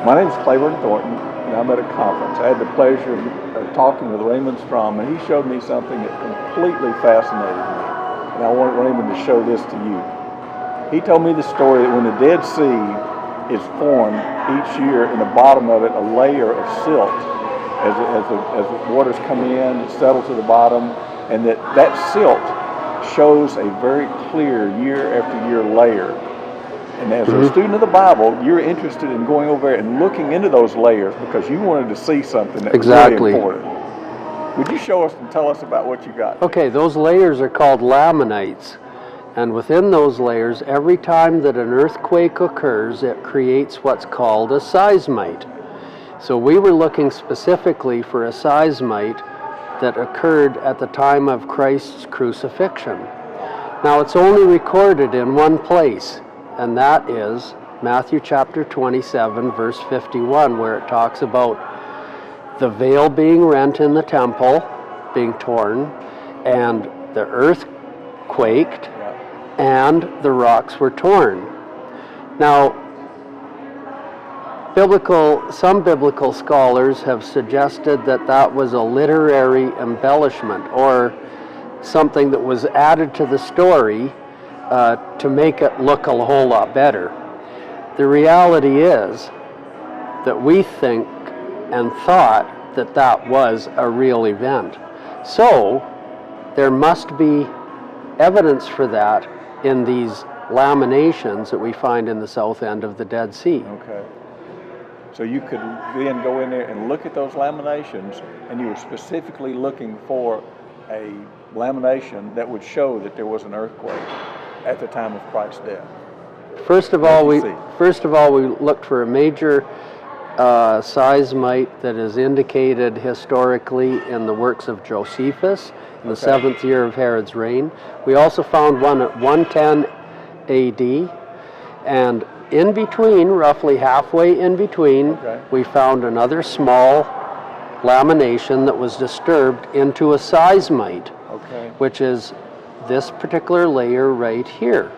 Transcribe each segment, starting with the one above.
My name is Claiborne Thornton, and I'm at a conference. I had the pleasure of talking with Raymond Strom, and he showed me something that completely fascinated me. And I want Raymond to show this to you. He told me the story that when the Dead Sea is formed each year, in the bottom of it, a layer of silt, as the waters come in, settle to the bottom, and that silt shows a very clear year after year layer. And as a student of the Bible, you're interested in going over there and looking into those layers because you wanted to see something that was really important. Would you show us and tell us about what you got? Okay, those layers are called lamanites. And within those layers, every time that an earthquake occurs, it creates what's called a seismite. So we were looking specifically for a seismite that occurred at the time of Christ's crucifixion. Now, it's only recorded in one place, and that is Matthew chapter 27, verse 51, where it talks about the veil being rent in the temple, being torn, and the earth quaked, and the rocks were torn. Now, some biblical scholars have suggested that that was a literary embellishment or something that was added to the story to make it look a whole lot better. The reality is that we think and thought that that was a real event. So there must be evidence for that in these laminations that we find in the south end of the Dead Sea. Okay. So you could then go in there and look at those laminations, and you were specifically looking for a lamination that would show that there was an earthquake at the time of Christ's death. First of all, we looked for a major seismite that is indicated historically in the works of Josephus in the 7th year of Herod's reign. We also found one at 110 AD, and in between, roughly halfway in between, we found another small lamination that was disturbed into a seismite, which is this particular layer right here.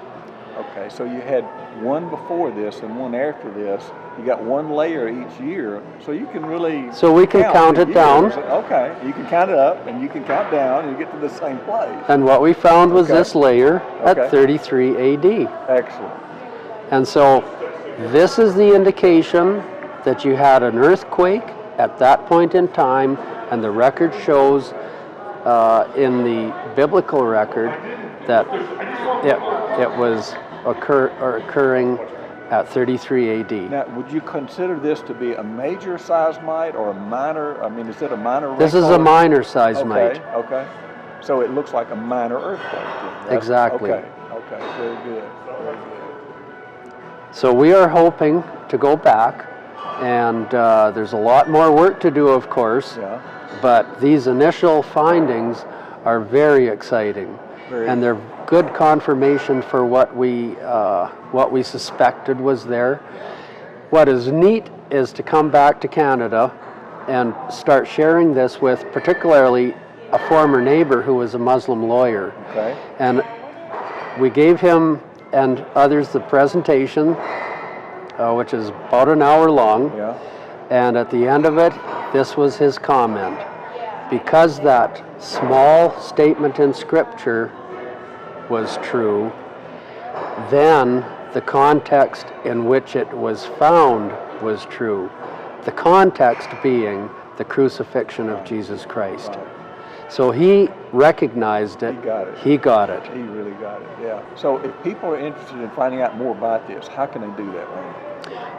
Okay, so you had one before this and one after this. You got one layer each year, so you can really count it down. Okay, you can count it up and you can count down and you get to the same place. And what we found was this layer at 33 AD. Excellent. And so this is the indication that you had an earthquake at that point in time, and the record shows in the biblical record that it was occurring at 33 AD. Now, would you consider this to be a major seismite or a minor? I mean, is it a minor? This is a minor seismite. Okay. So it looks like a minor earthquake. Exactly. Okay. Very good. Very good. So we are hoping to go back, and there's a lot more work to do, of course. Yeah. But these initial findings are very exciting, and they're good confirmation for what we suspected was there. What is neat is to come back to Canada and start sharing this with particularly a former neighbor who was a Muslim lawyer. Okay. And we gave him and others the presentation, which is about an hour long. Yeah. And at the end of it, this was his comment. Because that small statement in Scripture was true, then the context in which it was found was true. The context being the crucifixion of Jesus Christ. Right. So he recognized it. He got it. He got it. He really got it, yeah. So if people are interested in finding out more about this, how can they do that, Raymond?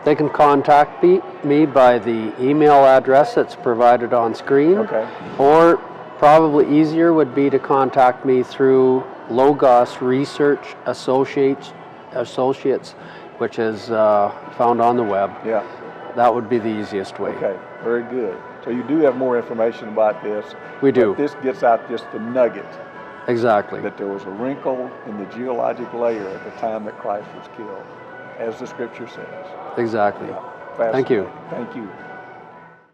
They can contact me by the email address that's provided on screen. Okay. Or probably easier would be to contact me through Logos Research Associates, which is found on the web. Yeah. That would be the easiest way. Okay, very good. So you do have more information about this. We do. But this gets out just the nugget. Exactly. That there was a wrinkle in the geologic layer at the time that Christ was killed, as the Scripture says. Exactly. Yeah. Thank you. Thank you.